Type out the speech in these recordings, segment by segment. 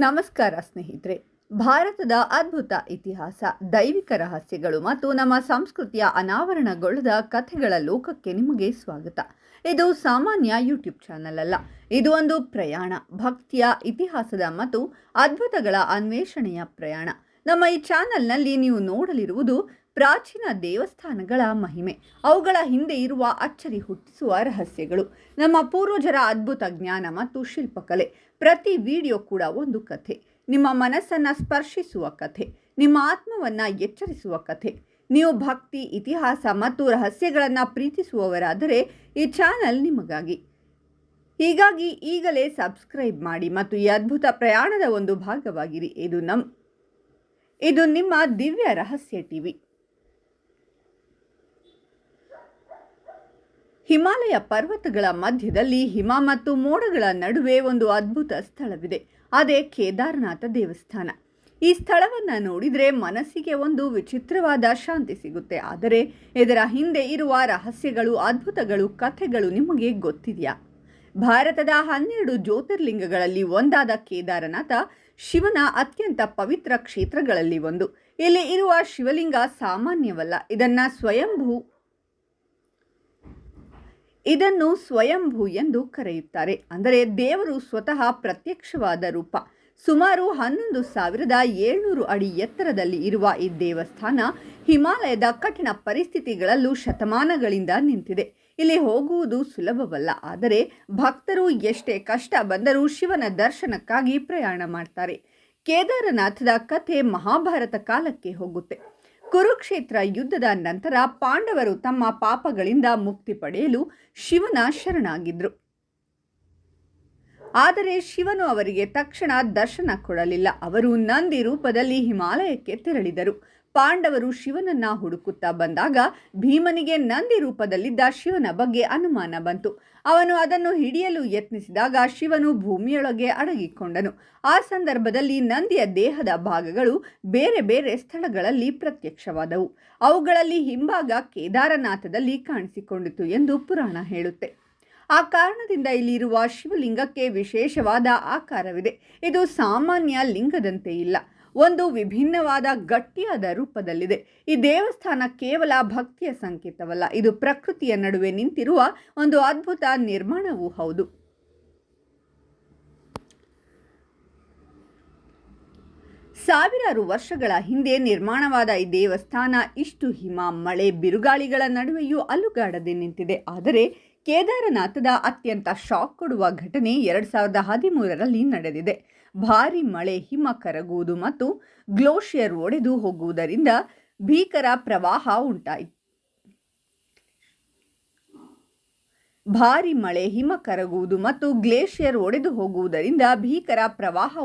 ನಮಸ್ಕಾರ ಸ್ನೇಹಿತರೆ. ಭಾರತದ ಅದ್ಭುತ ಇತಿಹಾಸ, ದೈವಿಕ ರಹಸ್ಯಗಳು ಮತ್ತು ನಮ್ಮ ಸಂಸ್ಕೃತಿಯ ಅನಾವರಣಗೊಳ್ಳದ ಕಥೆಗಳ ಲೋಕಕ್ಕೆ ನಿಮಗೆ ಸ್ವಾಗತ. ಇದು ಸಾಮಾನ್ಯ ಯೂಟ್ಯೂಬ್ ಚಾನಲ್ ಅಲ್ಲ, ಇದು ಒಂದು ಪ್ರಯಾಣ, ಭಕ್ತಿಯ, ಇತಿಹಾಸದ ಮತ್ತು ಅದ್ಭುತಗಳ ಅನ್ವೇಷಣೆಯ ಪ್ರಯಾಣ. ನಮ್ಮ ಈ ಚಾನಲ್ನಲ್ಲಿ ನೀವು ನೋಡಲಿರುವುದು ಪ್ರಾಚೀನ ದೇವಸ್ಥಾನಗಳ ಮಹಿಮೆ, ಅವುಗಳ ಹಿಂದೆ ಇರುವ ಅಚ್ಚರಿ ಹುಟ್ಟಿಸುವ ರಹಸ್ಯಗಳು, ನಮ್ಮ ಪೂರ್ವಜರ ಅದ್ಭುತ ಜ್ಞಾನ ಮತ್ತು ಶಿಲ್ಪಕಲೆ. ಪ್ರತಿ ವಿಡಿಯೋ ಕೂಡ ಒಂದು ಕಥೆ, ನಿಮ್ಮ ಮನಸ್ಸನ್ನು ಸ್ಪರ್ಶಿಸುವ ಕಥೆ, ನಿಮ್ಮ ಆತ್ಮವನ್ನು ಎಚ್ಚರಿಸುವ ಕಥೆ. ನೀವು ಭಕ್ತಿ, ಇತಿಹಾಸ ಮತ್ತು ರಹಸ್ಯಗಳನ್ನು ಪ್ರೀತಿಸುವವರಾದರೆ ಈ ಚಾನಲ್ ನಿಮಗಾಗಿ. ಹೀಗಾಗಿ ಈಗಲೇ ಸಬ್ಸ್ಕ್ರೈಬ್ ಮಾಡಿ ಮತ್ತು ಈ ಅದ್ಭುತ ಪ್ರಯಾಣದ ಒಂದು ಭಾಗವಾಗಿರಿ. ಇದು ನಿಮ್ಮ ದಿವ್ಯ ರಹಸ್ಯ ಟಿವಿ. ಹಿಮಾಲಯ ಪರ್ವತಗಳ ಮಧ್ಯದಲ್ಲಿ ಹಿಮ ಮತ್ತು ಮೋಡಗಳ ನಡುವೆ ಒಂದು ಅದ್ಭುತ ಸ್ಥಳವಿದೆ. ಅದೇ ಕೇದಾರನಾಥ ದೇವಸ್ಥಾನ. ಈ ಸ್ಥಳವನ್ನು ನೋಡಿದರೆ ಮನಸ್ಸಿಗೆ ಒಂದು ವಿಚಿತ್ರವಾದ ಶಾಂತಿ ಸಿಗುತ್ತೆ. ಆದರೆ ಇದರ ಹಿಂದೆ ಇರುವ ರಹಸ್ಯಗಳು, ಅದ್ಭುತಗಳು, ಕಥೆಗಳು ನಿಮಗೆ ಗೊತ್ತಿದೆಯಾ? ಭಾರತದ 12 ಜ್ಯೋತಿರ್ಲಿಂಗಗಳಲ್ಲಿ ಒಂದಾದ ಕೇದಾರನಾಥ ಶಿವನ ಅತ್ಯಂತ ಪವಿತ್ರ ಕ್ಷೇತ್ರಗಳಲ್ಲಿ ಒಂದು. ಇಲ್ಲಿ ಇರುವ ಶಿವಲಿಂಗ ಸಾಮಾನ್ಯವಲ್ಲ. ಇದನ್ನು ಸ್ವಯಂಭೂ ಎಂದು ಕರೆಯುತ್ತಾರೆ. ಅಂದರೆ ದೇವರು ಸ್ವತಃ ಪ್ರತ್ಯಕ್ಷವಾದ ರೂಪ. ಸುಮಾರು 11,700 ಅಡಿ ಎತ್ತರದಲ್ಲಿ ಇರುವ ಈ ದೇವಸ್ಥಾನ ಹಿಮಾಲಯದ ಕಠಿಣ ಪರಿಸ್ಥಿತಿಗಳಲ್ಲೂ ಶತಮಾನಗಳಿಂದ ನಿಂತಿದೆ. ಇಲ್ಲಿ ಹೋಗುವುದು ಸುಲಭವಲ್ಲ, ಆದರೆ ಭಕ್ತರು ಎಷ್ಟೇ ಕಷ್ಟ ಬಂದರೂ ಶಿವನ ದರ್ಶನಕ್ಕಾಗಿ ಪ್ರಯಾಣ ಮಾಡ್ತಾರೆ. ಕೇದಾರನಾಥದ ಕಥೆ ಮಹಾಭಾರತ ಕಾಲಕ್ಕೆ ಹೋಗುತ್ತೆ. ಕುರುಕ್ಷೇತ್ರ ಯುದ್ಧದ ನಂತರ ಪಾಂಡವರು ತಮ್ಮ ಪಾಪಗಳಿಂದ ಮುಕ್ತಿ ಪಡೆಯಲು ಶಿವನ ಶರಣಾಗಿದ್ರು. ಆದರೆ ಶಿವನು ಅವರಿಗೆ ತಕ್ಷಣ ದರ್ಶನ ಕೊಡಲಿಲ್ಲ. ಅವರು ನಂದಿ ರೂಪದಲ್ಲಿ ಹಿಮಾಲಯಕ್ಕೆ ತೆರಳಿದರು. ಪಾಂಡವರು ಶಿವನನ್ನ ಹುಡುಕುತ್ತಾ ಬಂದಾಗ ಭೀಮನಿಗೆ ನಂದಿ ರೂಪದಲ್ಲಿದ್ದ ಶಿವನ ಬಗ್ಗೆ ಅನುಮಾನ ಬಂತು. ಅವನು ಅದನ್ನು ಹಿಡಿಯಲು ಯತ್ನಿಸಿದಾಗ ಶಿವನು ಭೂಮಿಯೊಳಗೆ ಅಡಗಿಕೊಂಡನು. ಆ ಸಂದರ್ಭದಲ್ಲಿ ನಂದಿಯ ದೇಹದ ಭಾಗಗಳು ಬೇರೆ ಬೇರೆ ಸ್ಥಳಗಳಲ್ಲಿ ಪ್ರತ್ಯಕ್ಷವಾದವು. ಅವುಗಳಲ್ಲಿ ಹಿಂಭಾಗ ಕೇದಾರನಾಥದಲ್ಲಿ ಕಾಣಿಸಿಕೊಂಡಿತು ಎಂದು ಪುರಾಣ ಹೇಳುತ್ತೆ. ಆ ಕಾರಣದಿಂದ ಇಲ್ಲಿರುವ ಶಿವಲಿಂಗಕ್ಕೆ ವಿಶೇಷವಾದ ಆಕಾರವಿದೆ. ಇದು ಸಾಮಾನ್ಯ ಲಿಂಗದಂತೆ ಇಲ್ಲ, ಒಂದು ವಿಭಿನ್ನವಾದ ಗಟ್ಟಿಯಾದ ರೂಪದಲ್ಲಿದೆ. ಈ ದೇವಸ್ಥಾನ ಕೇವಲ ಭಕ್ತಿಯ ಸಂಕೇತವಲ್ಲ, ಇದು ಪ್ರಕೃತಿಯ ನಡುವೆ ನಿಂತಿರುವ ಒಂದು ಅದ್ಭುತ ನಿರ್ಮಾಣವೂ ಹೌದು. ಸಾವಿರಾರು ವರ್ಷಗಳ ಹಿಂದೆ ನಿರ್ಮಾಣವಾದ ಈ ದೇವಸ್ಥಾನ ಇಷ್ಟು ಹಿಮ, ಮಳೆ, ಬಿರುಗಾಳಿಗಳ ನಡುವೆಯೂ ಅಲುಗಾಡದೆ ನಿಂತಿದೆ. ಆದರೆ ಕೇದಾರನಾಥದ ಅತ್ಯಂತ ಶಾಕ್ ಕೊಡುವ ಘಟನೆ 2013ರಲ್ಲಿ ನಡೆದಿದೆ. ಭಾರಿ ಮಳೆ, ಹಿಮ ಕರಗುವುದು ಮತ್ತು ಗ್ಲೇಷಿಯರ್ ಒಡೆದು ಹೋಗುವುದರಿಂದ ಭೀಕರ ಪ್ರವಾಹ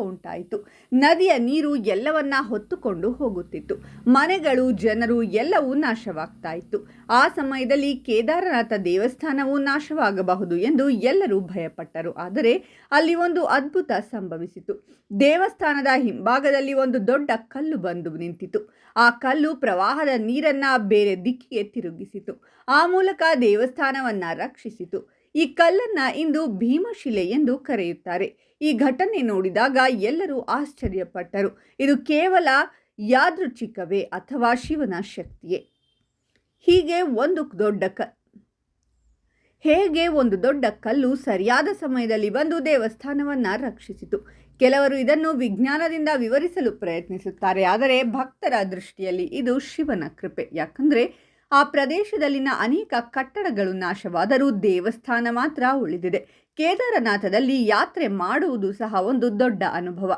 ಉಂಟಾಯಿತು. ನದಿಯ ನೀರು ಎಲ್ಲವನ್ನ ಹೊತ್ತುಕೊಂಡು ಹೋಗುತ್ತಿತ್ತು. ಮನೆಗಳು, ಜನರು ಎಲ್ಲವೂ ನಾಶವಾಗ್ತಾ ಇತ್ತು. ಆ ಸಮಯದಲ್ಲಿ ಕೇದಾರನಾಥ ದೇವಸ್ಥಾನವು ನಾಶವಾಗಬಹುದು ಎಂದು ಎಲ್ಲರೂ ಭಯಪಟ್ಟರು. ಆದರೆ ಅಲ್ಲಿ ಒಂದು ಅದ್ಭುತ ಸಂಭವಿಸಿತು. ದೇವಸ್ಥಾನದ ಹಿಂಭಾಗದಲ್ಲಿ ಒಂದು ದೊಡ್ಡ ಕಲ್ಲು ಬಂದು ನಿಂತಿತು. ಆ ಕಲ್ಲು ಪ್ರವಾಹದ ನೀರನ್ನ ಬೇರೆ ದಿಕ್ಕಿಗೆ ತಿರುಗಿಸಿತು. ಆ ಮೂಲಕ ದೇವಸ್ಥಾನವನ್ನ ರಕ್ಷಿಸಿತು. ಈ ಕಲ್ಲನ್ನ ಇಂದು ಭೀಮಶಿಲೆ ಎಂದು ಕರೆಯುತ್ತಾರೆ. ಈ ಘಟನೆ ನೋಡಿದಾಗ ಎಲ್ಲರೂ ಆಶ್ಚರ್ಯಪಟ್ಟರು. ಇದು ಕೇವಲ ಯಾದೃಚ್ಛಿಕವೇ ಅಥವಾ ಶಿವನ ಶಕ್ತಿಯೇ? ಹೇಗೆ ಒಂದು ದೊಡ್ಡ ಕಲ್ಲು ಸರಿಯಾದ ಸಮಯದಲ್ಲಿ ಬಂದು ದೇವಸ್ಥಾನವನ್ನ ರಕ್ಷಿಸಿತು? ಕೆಲವರು ಇದನ್ನು ವಿಜ್ಞಾನದಿಂದ ವಿವರಿಸಲು ಪ್ರಯತ್ನಿಸುತ್ತಾರೆ, ಆದರೆ ಭಕ್ತರ ದೃಷ್ಟಿಯಲ್ಲಿ ಇದು ಶಿವನ ಕೃಪೆ. ಯಾಕಂದ್ರೆ ಆ ಪ್ರದೇಶದಲ್ಲಿನ ಅನೇಕ ಕಟ್ಟಡಗಳು ನಾಶವಾದರೂ ದೇವಸ್ಥಾನ ಮಾತ್ರ ಉಳಿದಿದೆ. ಕೇದಾರನಾಥದಲ್ಲಿ ಯಾತ್ರೆ ಮಾಡುವುದು ಸಹ ಒಂದು ದೊಡ್ಡ ಅನುಭವ.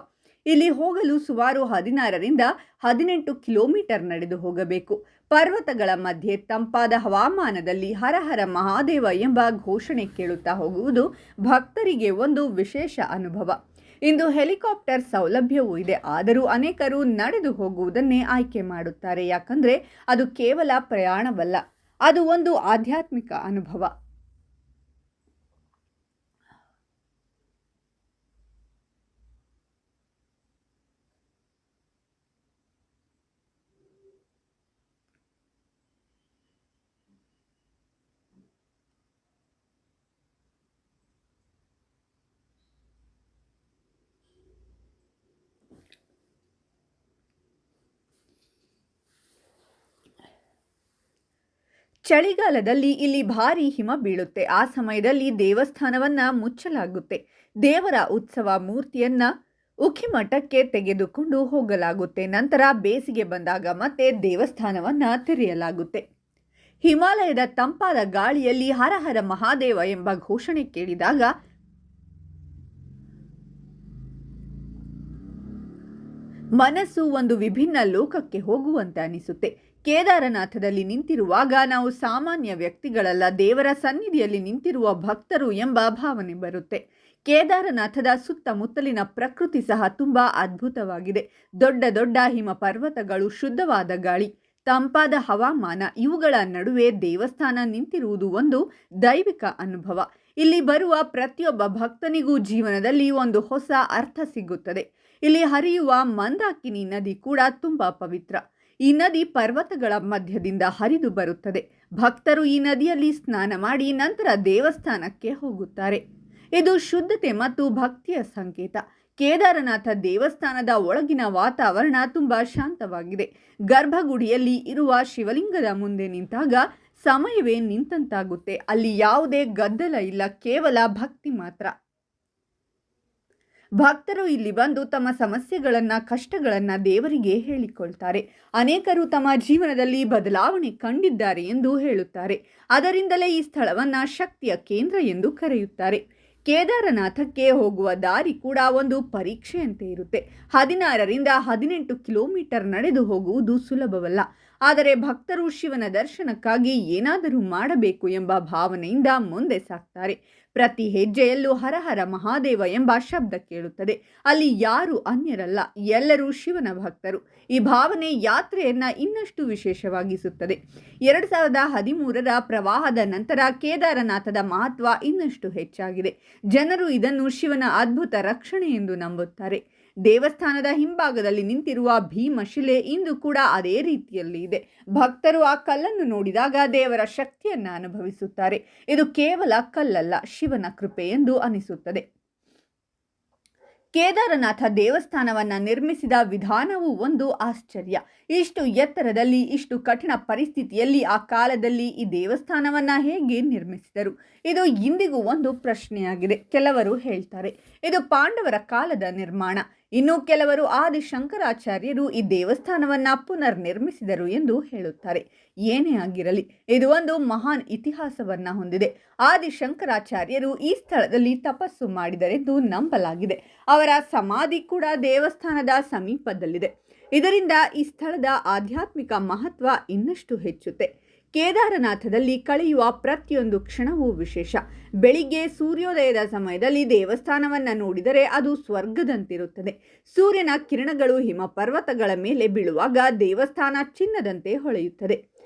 ಇಲ್ಲಿ ಹೋಗಲು ಸುಮಾರು 16ರಿಂದ 18 ಕಿಲೋಮೀಟರ್ ನಡೆದು ಹೋಗಬೇಕು. ಪರ್ವತಗಳ ಮಧ್ಯೆ ತಂಪಾದ ಹವಾಮಾನದಲ್ಲಿ ಹರ ಹರ ಮಹಾದೇವ ಎಂಬ ಘೋಷಣೆ ಕೇಳುತ್ತಾ ಹೋಗುವುದು ಭಕ್ತರಿಗೆ ಒಂದು ವಿಶೇಷ ಅನುಭವ. ಇಂದು ಹೆಲಿಕಾಪ್ಟರ್ ಸೌಲಭ್ಯವೂ ಇದೆ, ಆದರೂ ಅನೇಕರು ನಡೆದು ಹೋಗುವುದನ್ನೇ ಆಯ್ಕೆ ಮಾಡುತ್ತಾರೆ. ಯಾಕಂದರೆ ಅದು ಕೇವಲ ಪ್ರಯಾಣವಲ್ಲ, ಅದು ಒಂದು ಆಧ್ಯಾತ್ಮಿಕ ಅನುಭವ. ಚಳಿಗಾಲದಲ್ಲಿ ಇಲ್ಲಿ ಭಾರಿ ಹಿಮ ಬೀಳುತ್ತೆ. ಆ ಸಮಯದಲ್ಲಿ ದೇವಸ್ಥಾನವನ್ನ ಮುಚ್ಚಲಾಗುತ್ತೆ. ದೇವರ ಉತ್ಸವ ಮೂರ್ತಿಯನ್ನ ಉಖಿಮಠಕ್ಕೆ ತೆಗೆದುಕೊಂಡು ಹೋಗಲಾಗುತ್ತೆ. ನಂತರ ಬೇಸಿಗೆ ಬಂದಾಗ ಮತ್ತೆ ದೇವಸ್ಥಾನವನ್ನ ತೆರೆಯಲಾಗುತ್ತೆ. ಹಿಮಾಲಯದ ತಂಪಾದ ಗಾಳಿಯಲ್ಲಿ ಹರ ಹರ ಮಹಾದೇವ ಎಂಬ ಘೋಷಣೆ ಕೇಳಿದಾಗ ಮನಸ್ಸು ಒಂದು ವಿಭಿನ್ನ ಲೋಕಕ್ಕೆ ಹೋಗುವಂತೆ ಅನಿಸುತ್ತೆ. ಕೇದಾರನಾಥದಲ್ಲಿ ನಿಂತಿರುವಾಗ ನಾವು ಸಾಮಾನ್ಯ ವ್ಯಕ್ತಿಗಳಲ್ಲ, ದೇವರ ಸನ್ನಿಧಿಯಲ್ಲಿ ನಿಂತಿರುವ ಭಕ್ತರು ಎಂಬ ಭಾವನೆ ಬರುತ್ತೆ. ಕೇದಾರನಾಥದ ಸುತ್ತಮುತ್ತಲಿನ ಪ್ರಕೃತಿ ಸಹ ತುಂಬಾ ಅದ್ಭುತವಾಗಿದೆ. ದೊಡ್ಡ ದೊಡ್ಡ ಹಿಮ ಪರ್ವತಗಳು, ಶುದ್ಧವಾದ ಗಾಳಿ, ತಂಪಾದ ಹವಾಮಾನ, ಇವುಗಳ ನಡುವೆ ದೇವಸ್ಥಾನ ನಿಂತಿರುವುದು ಒಂದು ದೈವಿಕ ಅನುಭವ. ಇಲ್ಲಿ ಬರುವ ಪ್ರತಿಯೊಬ್ಬ ಭಕ್ತನಿಗೂ ಜೀವನದಲ್ಲಿ ಒಂದು ಹೊಸ ಅರ್ಥ ಸಿಗುತ್ತದೆ. ಇಲ್ಲಿ ಹರಿಯುವ ಮಂದಾಕಿನಿ ನದಿ ಕೂಡ ತುಂಬಾ ಪವಿತ್ರ. ಈ ನದಿ ಪರ್ವತಗಳ ಮಧ್ಯದಿಂದ ಹರಿದು ಬರುತ್ತದೆ. ಭಕ್ತರು ಈ ನದಿಯಲ್ಲಿ ಸ್ನಾನ ಮಾಡಿ ನಂತರ ದೇವಸ್ಥಾನಕ್ಕೆ ಹೋಗುತ್ತಾರೆ. ಇದು ಶುದ್ಧತೆ ಮತ್ತು ಭಕ್ತಿಯ ಸಂಕೇತ. ಕೇದಾರನಾಥ ದೇವಸ್ಥಾನದ ಒಳಗಿನ ವಾತಾವರಣ ತುಂಬಾ ಶಾಂತವಾಗಿದೆ. ಗರ್ಭಗುಡಿಯಲ್ಲಿ ಇರುವ ಶಿವಲಿಂಗದ ಮುಂದೆ ನಿಂತಾಗ ಸಮಯವೇ ನಿಂತಂತಾಗುತ್ತೆ. ಅಲ್ಲಿ ಯಾವುದೇ ಗದ್ದಲ ಇಲ್ಲ, ಕೇವಲ ಭಕ್ತಿ ಮಾತ್ರ. ಭಕ್ತರು ಇಲ್ಲಿ ಬಂದು ತಮ್ಮ ಸಮಸ್ಯೆಗಳನ್ನು, ಕಷ್ಟಗಳನ್ನು ದೇವರಿಗೆ ಹೇಳಿಕೊಳ್ತಾರೆ. ಅನೇಕರು ತಮ್ಮ ಜೀವನದಲ್ಲಿ ಬದಲಾವಣೆ ಕಂಡಿದ್ದಾರೆ ಎಂದು ಹೇಳುತ್ತಾರೆ. ಅದರಿಂದಲೇ ಈ ಸ್ಥಳವನ್ನು ಶಕ್ತಿಯ ಕೇಂದ್ರ ಎಂದು ಕರೆಯುತ್ತಾರೆ. ಕೇದಾರನಾಥಕ್ಕೆ ಹೋಗುವ ದಾರಿ ಕೂಡ ಒಂದು ಪರೀಕ್ಷೆಯಂತೆ ಇರುತ್ತೆ. 16ರಿಂದ 18 ಕಿಲೋಮೀಟರ್ ನಡೆದು ಹೋಗುವುದು ಸುಲಭವಲ್ಲ. ಆದರೆ ಭಕ್ತರು ಶಿವನ ದರ್ಶನಕ್ಕಾಗಿ ಏನಾದರೂ ಮಾಡಬೇಕು ಎಂಬ ಭಾವನೆಯಿಂದ ಮುಂದೆ ಸಾಗ್ತಾರೆ. ಪ್ರತಿ ಹೆಜ್ಜೆಯಲ್ಲೂ ಹರ ಹರ ಮಹಾದೇವ ಎಂಬ ಶಬ್ದ ಕೇಳುತ್ತದೆ. ಅಲ್ಲಿ ಯಾರು ಅನ್ಯರಲ್ಲ, ಎಲ್ಲರೂ ಶಿವನ ಭಕ್ತರು. ಈ ಭಾವನೆ ಯಾತ್ರೆಯನ್ನ ಇನ್ನಷ್ಟು ವಿಶೇಷವಾಗಿಸುತ್ತದೆ. 2013ರ ಪ್ರವಾಹದ ನಂತರ ಕೇದಾರನಾಥದ ಮಹತ್ವ ಇನ್ನಷ್ಟು ಹೆಚ್ಚಾಗಿದೆ. ಜನರು ಇದನ್ನು ಶಿವನ ಅದ್ಭುತ ರಕ್ಷಣೆ ಎಂದು ನಂಬುತ್ತಾರೆ. ದೇವಸ್ಥಾನದ ಹಿಂಭಾಗದಲ್ಲಿ ನಿಂತಿರುವ ಭೀಮಶಿಲೆ ಇಂದು ಕೂಡ ಅದೇ ರೀತಿಯಲ್ಲಿ ಇದೆ. ಭಕ್ತರು ಆ ಕಲ್ಲನ್ನು ನೋಡಿದಾಗ ದೇವರ ಶಕ್ತಿಯನ್ನು ಅನುಭವಿಸುತ್ತಾರೆ. ಇದು ಕೇವಲ ಕಲ್ಲಲ್ಲ, ಶಿವನ ಕೃಪೆ ಎಂದು ಅನಿಸುತ್ತದೆ. ಕೇದಾರನಾಥ ದೇವಸ್ಥಾನವನ್ನು ನಿರ್ಮಿಸಿದ ವಿಧಾನವು ಒಂದು ಆಶ್ಚರ್ಯ. ಇಷ್ಟು ಎತ್ತರದಲ್ಲಿ, ಇಷ್ಟು ಕಠಿಣ ಪರಿಸ್ಥಿತಿಯಲ್ಲಿ ಆ ಕಾಲದಲ್ಲಿ ಈ ದೇವಸ್ಥಾನವನ್ನು ಹೇಗೆ ನಿರ್ಮಿಸಿದರು? ಇದು ಇಂದಿಗೂ ಒಂದು ಪ್ರಶ್ನೆಯಾಗಿದೆ. ಕೆಲವರು ಹೇಳ್ತಾರೆ ಇದು ಪಾಂಡವರ ಕಾಲದ ನಿರ್ಮಾಣ. ಇನ್ನು ಕೆಲವರು ಆದಿಶಂಕರಾಚಾರ್ಯರು ಈ ದೇವಸ್ಥಾನವನ್ನು ಪುನರ್ ನಿರ್ಮಿಸಿದರು ಎಂದು ಹೇಳುತ್ತಾರೆ. ಏನೇ ಆಗಿರಲಿ, ಇದು ಒಂದು ಮಹಾನ್ ಇತಿಹಾಸವನ್ನು ಹೊಂದಿದೆ. ಆದಿಶಂಕರಾಚಾರ್ಯರು ಈ ಸ್ಥಳದಲ್ಲಿ ತಪಸ್ಸು ಮಾಡಿದರೆಂದು ನಂಬಲಾಗಿದೆ. ಅವರ ಸಮಾಧಿ ಕೂಡ ದೇವಸ್ಥಾನದ ಸಮೀಪದಲ್ಲಿದೆ. ಇದರಿಂದ ಈ ಸ್ಥಳದ ಆಧ್ಯಾತ್ಮಿಕ ಮಹತ್ವ ಇನ್ನಷ್ಟು ಹೆಚ್ಚುತ್ತೆ. ಕೇದಾರನಾಥದಲ್ಲಿ ಕಳೆಯುವ ಪ್ರತಿಯೊಂದು ಕ್ಷಣವೂ ವಿಶೇಷ. ಬೆಳಿಗ್ಗೆ ಸೂರ್ಯೋದಯದ ಸಮಯದಲ್ಲಿ ದೇವಸ್ಥಾನವನ್ನು ನೋಡಿದರೆ ಅದು ಸ್ವರ್ಗದಂತಿರುತ್ತದೆ. ಸೂರ್ಯನ ಕಿರಣಗಳು ಹಿಮ ಪರ್ವತಗಳ ಮೇಲೆ ಬೀಳುವಾಗ ದೇವಸ್ಥಾನ ಚಿನ್ನದಂತೆ ಹೊಳೆಯುತ್ತದೆ.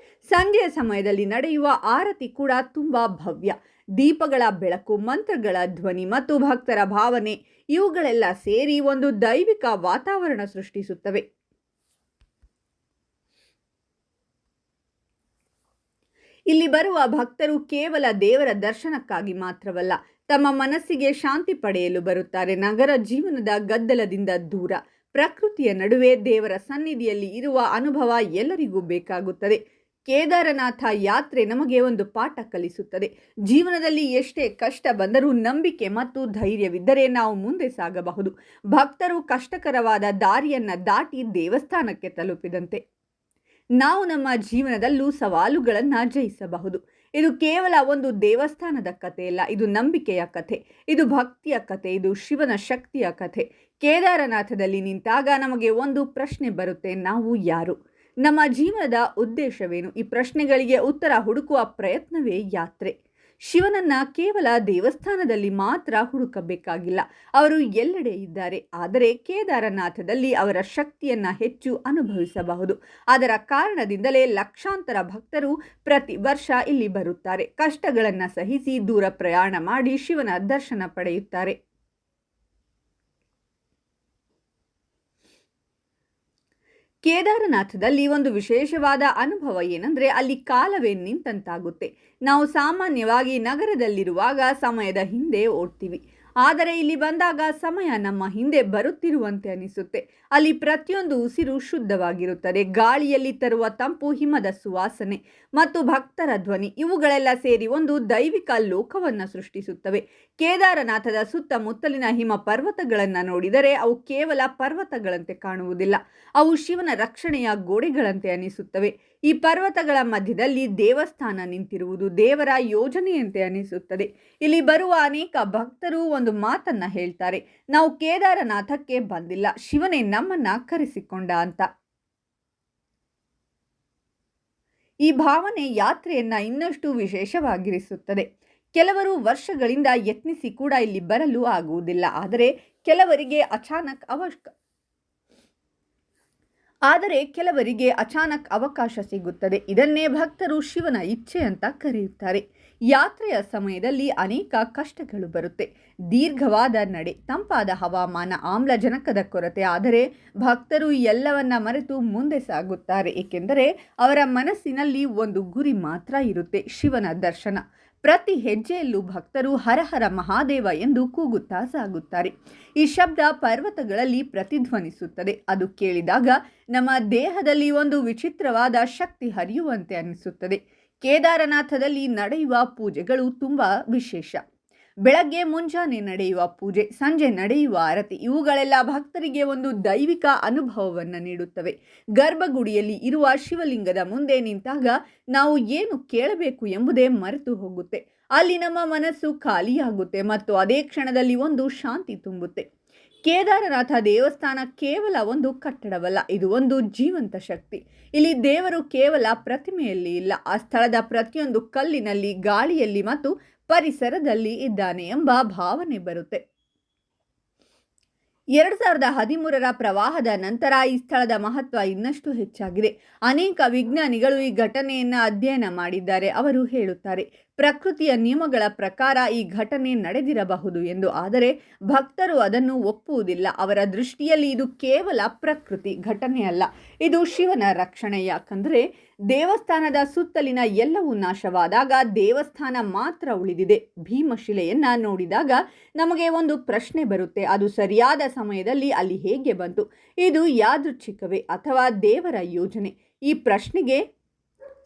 ಸಂಜೆಯ ಸಮಯದಲ್ಲಿ ನಡೆಯುವ ಆರತಿ ಕೂಡ ತುಂಬಾ ಭವ್ಯ. ದೀಪಗಳ ಬೆಳಕು, ಮಂತ್ರಗಳ ಧ್ವನಿ ಮತ್ತು ಭಕ್ತರ ಭಾವನೆ, ಇವುಗಳೆಲ್ಲ ಸೇರಿ ಒಂದು ದೈವಿಕ ವಾತಾವರಣ ಸೃಷ್ಟಿಸುತ್ತವೆ. ಇಲ್ಲಿ ಬರುವ ಭಕ್ತರು ಕೇವಲ ದೇವರ ದರ್ಶನಕ್ಕಾಗಿ ಮಾತ್ರವಲ್ಲ, ತಮ್ಮ ಮನಸ್ಸಿಗೆ ಶಾಂತಿ ಪಡೆಯಲು ಬರುತ್ತಾರೆ. ನಗರ ಜೀವನದ ಗದ್ದಲದಿಂದ ದೂರ, ಪ್ರಕೃತಿಯ ನಡುವೆ ದೇವರ ಸನ್ನಿಧಿಯಲ್ಲಿ ಇರುವ ಅನುಭವ ಎಲ್ಲರಿಗೂ ಬೇಕಾಗುತ್ತದೆ. ಕೇದಾರನಾಥ ಯಾತ್ರೆ ನಮಗೆ ಒಂದು ಪಾಠ ಕಲಿಸುತ್ತದೆ. ಜೀವನದಲ್ಲಿ ಎಷ್ಟೇ ಕಷ್ಟ ಬಂದರೂ ನಂಬಿಕೆ ಮತ್ತು ಧೈರ್ಯವಿದ್ದರೆ ನಾವು ಮುಂದೆ ಸಾಗಬಹುದು. ಭಕ್ತರು ಕಷ್ಟಕರವಾದ ದಾರಿಯನ್ನು ದಾಟಿ ದೇವಸ್ಥಾನಕ್ಕೆ ತಲುಪಿದಂತೆ ನಾವು ನಮ್ಮ ಜೀವನದಲ್ಲೂ ಸವಾಲುಗಳನ್ನು ಜಯಿಸಬಹುದು. ಇದು ಕೇವಲ ಒಂದು ದೇವಸ್ಥಾನದ ಕಥೆಯಲ್ಲ, ಇದು ನಂಬಿಕೆಯ ಕಥೆ, ಇದು ಭಕ್ತಿಯ ಕಥೆ, ಇದು ಶಿವನ ಶಕ್ತಿಯ ಕಥೆ. ಕೇದಾರನಾಥದಲ್ಲಿ ನಿಂತಾಗ ನಮಗೆ ಒಂದು ಪ್ರಶ್ನೆ ಬರುತ್ತೆ: ನಾವು ಯಾರು? ನಮ್ಮ ಜೀವನದ ಉದ್ದೇಶವೇನು? ಈ ಪ್ರಶ್ನೆಗಳಿಗೆ ಉತ್ತರ ಹುಡುಕುವ ಪ್ರಯತ್ನವೇ ಯಾತ್ರೆ. ಶಿವನನ್ನ ಕೇವಲ ದೇವಸ್ಥಾನದಲ್ಲಿ ಮಾತ್ರ ಹುಡುಕಬೇಕಾಗಿಲ್ಲ, ಅವರು ಎಲ್ಲೆಡೆ ಇದ್ದಾರೆ. ಆದರೆ ಕೇದಾರನಾಥದಲ್ಲಿ ಅವರ ಶಕ್ತಿಯನ್ನು ಹೆಚ್ಚು ಅನುಭವಿಸಬಹುದು. ಅದರ ಕಾರಣದಿಂದಲೇ ಲಕ್ಷಾಂತರ ಭಕ್ತರು ಪ್ರತಿ ವರ್ಷ ಇಲ್ಲಿ ಬರುತ್ತಾರೆ. ಕಷ್ಟಗಳನ್ನು ಸಹಿಸಿ ದೂರ ಪ್ರಯಾಣ ಮಾಡಿ ಶಿವನ ದರ್ಶನ ಪಡೆಯುತ್ತಾರೆ. ಕೇದಾರನಾಥದಲ್ಲಿ ಒಂದು ವಿಶೇಷವಾದ ಅನುಭವ ಏನಂದರೆ ಅಲ್ಲಿ ಕಾಲವೇ ನಿಂತಂತಾಗುತ್ತೆ. ನಾವು ಸಾಮಾನ್ಯವಾಗಿ ನಗರದಲ್ಲಿರುವಾಗ ಸಮಯದ ಹಿಂದೆ ಓಡ್ತೀವಿ, ಆದರೆ ಇಲ್ಲಿ ಬಂದಾಗ ಸಮಯ ನಮ್ಮ ಹಿಂದೆ ಬರುತ್ತಿರುವಂತೆ ಅನಿಸುತ್ತೆ. ಅಲ್ಲಿ ಪ್ರತಿಯೊಂದು ಉಸಿರು ಶುದ್ಧವಾಗಿರುತ್ತದೆ. ಗಾಳಿಯಲ್ಲಿ ತರುವ ತಂಪು, ಹಿಮದ ಸುವಾಸನೆ ಮತ್ತು ಭಕ್ತರ ಧ್ವನಿ ಇವುಗಳೆಲ್ಲ ಸೇರಿ ಒಂದು ದೈವಿಕ ಲೋಕವನ್ನು ಸೃಷ್ಟಿಸುತ್ತವೆ. ಕೇದಾರನಾಥದ ಸುತ್ತಮುತ್ತಲಿನ ಹಿಮ ಪರ್ವತಗಳನ್ನು ನೋಡಿದರೆ ಅವು ಕೇವಲ ಪರ್ವತಗಳಂತೆ ಕಾಣುವುದಿಲ್ಲ, ಅವು ಶಿವನ ರಕ್ಷಣೆಯ ಗೋಡೆಗಳಂತೆ ಅನಿಸುತ್ತವೆ. ಈ ಪರ್ವತಗಳ ಮಧ್ಯದಲ್ಲಿ ದೇವಸ್ಥಾನ ನಿಂತಿರುವುದು ದೇವರ ಯೋಜನೆಯಂತೆ ಅನಿಸುತ್ತದೆ. ಇಲ್ಲಿ ಬರುವ ಅನೇಕ ಭಕ್ತರು ಒಂದು ಮಾತನ್ನ ಹೇಳ್ತಾರೆ, ನಾವು ಕೇದಾರನಾಥಕ್ಕೆ ಬಂದಿಲ್ಲ, ಶಿವನೇ ನಮ್ಮನ್ನ ಕರೆಸಿಕೊಂಡ ಅಂತ. ಈ ಭಾವನೆ ಯಾತ್ರೆಯನ್ನ ಇನ್ನಷ್ಟು ವಿಶೇಷವಾಗಿರಿಸುತ್ತದೆ. ಕೆಲವರು ವರ್ಷಗಳಿಂದ ಯತ್ನಿಸಿ ಕೂಡ ಇಲ್ಲಿ ಬರಲು ಆಗುವುದಿಲ್ಲ, ಆದರೆ ಕೆಲವರಿಗೆ ಅಚಾನಕ್ ಅವಕಾಶ ಸಿಗುತ್ತದೆ. ಇದನ್ನೇ ಭಕ್ತರು ಶಿವನ ಇಚ್ಛೆ ಅಂತ ಕರೆಯುತ್ತಾರೆ. ಯಾತ್ರೆಯ ಸಮಯದಲ್ಲಿ ಅನೇಕ ಕಷ್ಟಗಳು ಬರುತ್ತೆ. ದೀರ್ಘವಾದ ನಡೆ, ತಂಪಾದ ಹವಾಮಾನ, ಆಮ್ಲಜನಕದ ಕೊರತೆ. ಆದರೆ ಭಕ್ತರು ಎಲ್ಲವನ್ನ ಮರೆತು ಮುಂದೆ ಸಾಗುತ್ತಾರೆ, ಏಕೆಂದರೆ ಅವರ ಮನಸ್ಸಿನಲ್ಲಿ ಒಂದು ಗುರಿ ಮಾತ್ರ ಇರುತ್ತೆ, ಶಿವನ ದರ್ಶನ. ಪ್ರತಿ ಹೆಜ್ಜೆಯಲ್ಲೂ ಭಕ್ತರು ಹರ ಹರ ಮಹಾದೇವ ಎಂದು ಕೂಗುತ್ತಾ ಸಾಗುತ್ತಾರೆ. ಈ ಶಬ್ದ ಪರ್ವತಗಳಲ್ಲಿ ಪ್ರತಿಧ್ವನಿಸುತ್ತದೆ. ಅದು ಕೇಳಿದಾಗ ನಮ್ಮ ದೇಹದಲ್ಲಿ ಒಂದು ವಿಚಿತ್ರವಾದ ಶಕ್ತಿ ಹರಿಯುವಂತೆ ಅನಿಸುತ್ತದೆ. ಕೇದಾರನಾಥದಲ್ಲಿ ನಡೆಯುವ ಪೂಜೆಗಳು ತುಂಬ ವಿಶೇಷ. ಬೆಳಗ್ಗೆ ಮುಂಜಾನೆ ನಡೆಯುವ ಪೂಜೆ, ಸಂಜೆ ನಡೆಯುವ ಆರತಿ ಇವುಗಳೆಲ್ಲ ಭಕ್ತರಿಗೆ ಒಂದು ದೈವಿಕ ಅನುಭವವನ್ನು ನೀಡುತ್ತವೆ. ಗರ್ಭಗುಡಿಯಲ್ಲಿ ಇರುವ ಶಿವಲಿಂಗದ ಮುಂದೆ ನಿಂತಾಗ ನಾವು ಏನು ಕೇಳಬೇಕು ಎಂಬುದೇ ಮರೆತು ಹೋಗುತ್ತೆ. ಅಲ್ಲಿ ನಮ್ಮ ಮನಸ್ಸು ಖಾಲಿಯಾಗುತ್ತೆ ಮತ್ತು ಅದೇ ಕ್ಷಣದಲ್ಲಿ ಒಂದು ಶಾಂತಿ ತುಂಬುತ್ತೆ. ಕೇದಾರನಾಥ ದೇವಸ್ಥಾನ ಕೇವಲ ಒಂದು ಕಟ್ಟಡವಲ್ಲ, ಇದು ಒಂದು ಜೀವಂತ ಶಕ್ತಿ. ಇಲ್ಲಿ ದೇವರು ಕೇವಲ ಪ್ರತಿಮೆಯಲ್ಲಿ ಇಲ್ಲ, ಆ ಸ್ಥಳದ ಪ್ರತಿಯೊಂದು ಕಲ್ಲಿನಲ್ಲಿ, ಗಾಳಿಯಲ್ಲಿ ಮತ್ತು ಪರಿಸರದಲ್ಲಿ ಇದ್ದಾನೆ ಎಂಬ ಭಾವನೆ ಬರುತ್ತೆ. 2013ರ ಪ್ರವಾಹದ ನಂತರ ಈ ಸ್ಥಳದ ಮಹತ್ವ ಇನ್ನಷ್ಟು ಹೆಚ್ಚಾಗಿದೆ. ಅನೇಕ ವಿಜ್ಞಾನಿಗಳು ಈ ಘಟನೆಯನ್ನು ಅಧ್ಯಯನ ಮಾಡಿದ್ದಾರೆ. ಅವರು ಹೇಳುತ್ತಾರೆ, ಪ್ರಕೃತಿಯ ನಿಯಮಗಳ ಪ್ರಕಾರ ಈ ಘಟನೆ ನಡೆದಿರಬಹುದು ಎಂದು. ಆದರೆ ಭಕ್ತರು ಅದನ್ನು ಒಪ್ಪುವುದಿಲ್ಲ. ಅವರ ದೃಷ್ಟಿಯಲ್ಲಿ ಇದು ಕೇವಲ ಪ್ರಕೃತಿ ಘಟನೆಯಲ್ಲ, ಇದು ಶಿವನ ರಕ್ಷಣೆ. ಯಾಕಂದರೆ ದೇವಸ್ಥಾನದ ಸುತ್ತಲಿನ ಎಲ್ಲವೂ ನಾಶವಾದಾಗ ದೇವಸ್ಥಾನ ಮಾತ್ರ ಉಳಿದಿದೆ. ಭೀಮಶಿಲೆಯನ್ನ ನೋಡಿದಾಗ ನಮಗೆ ಒಂದು ಪ್ರಶ್ನೆ ಬರುತ್ತೆ, ಅದು ಸರಿಯಾದ ಸಮಯದಲ್ಲಿ ಅಲ್ಲಿ ಹೇಗೆ ಬಂತು? ಇದು ಯಾದೃಚ್ಛಿಕವೇ ಅಥವಾ ದೇವರ ಯೋಜನೆ? ಈ ಪ್ರಶ್ನೆಗೆ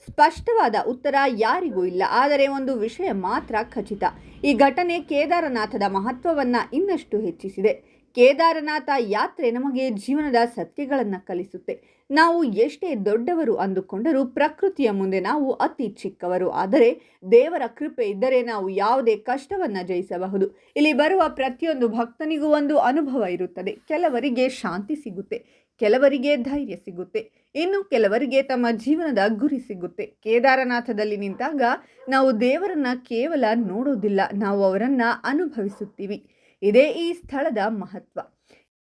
ಸ್ಪಷ್ಟವಾದ ಉತ್ತರ ಯಾರಿಗೂ ಇಲ್ಲ. ಆದರೆ ಒಂದು ವಿಷಯ ಮಾತ್ರ ಖಚಿತ, ಈ ಘಟನೆ ಕೇದಾರನಾಥದ ಮಹತ್ವವನ್ನು ಇನ್ನಷ್ಟು ಹೆಚ್ಚಿಸಿದೆ. ಕೇದಾರನಾಥ ಯಾತ್ರೆ ನಮಗೆ ಜೀವನದ ಸತ್ಯಗಳನ್ನು ಕಲಿಸುತ್ತೆ. ನಾವು ಎಷ್ಟೇ ದೊಡ್ಡವರು ಅಂದುಕೊಂಡರೂ ಪ್ರಕೃತಿಯ ಮುಂದೆ ನಾವು ಅತಿ ಚಿಕ್ಕವರು. ಆದರೆ ದೇವರ ಕೃಪೆ ಇದ್ದರೆ ನಾವು ಯಾವುದೇ ಕಷ್ಟವನ್ನು ಜಯಿಸಬಹುದು. ಇಲ್ಲಿ ಬರುವ ಪ್ರತಿಯೊಂದು ಭಕ್ತನಿಗೂ ಒಂದು ಅನುಭವ ಇರುತ್ತದೆ. ಕೆಲವರಿಗೆ ಶಾಂತಿ ಸಿಗುತ್ತೆ, ಕೆಲವರಿಗೆ ಧೈರ್ಯ ಸಿಗುತ್ತೆ, ಇನ್ನು ಕೆಲವರಿಗೆ ತಮ್ಮ ಜೀವನದ ಗುರಿ ಸಿಗುತ್ತೆ. ಕೇದಾರನಾಥದಲ್ಲಿ ನಿಂತಾಗ ನಾವು ದೇವರನ್ನ ಕೇವಲ ನೋಡೋದಿಲ್ಲ, ನಾವು ಅವರನ್ನು ಅನುಭವಿಸುತ್ತೀವಿ. ಇದೇ ಈ ಸ್ಥಳದ ಮಹತ್ವ.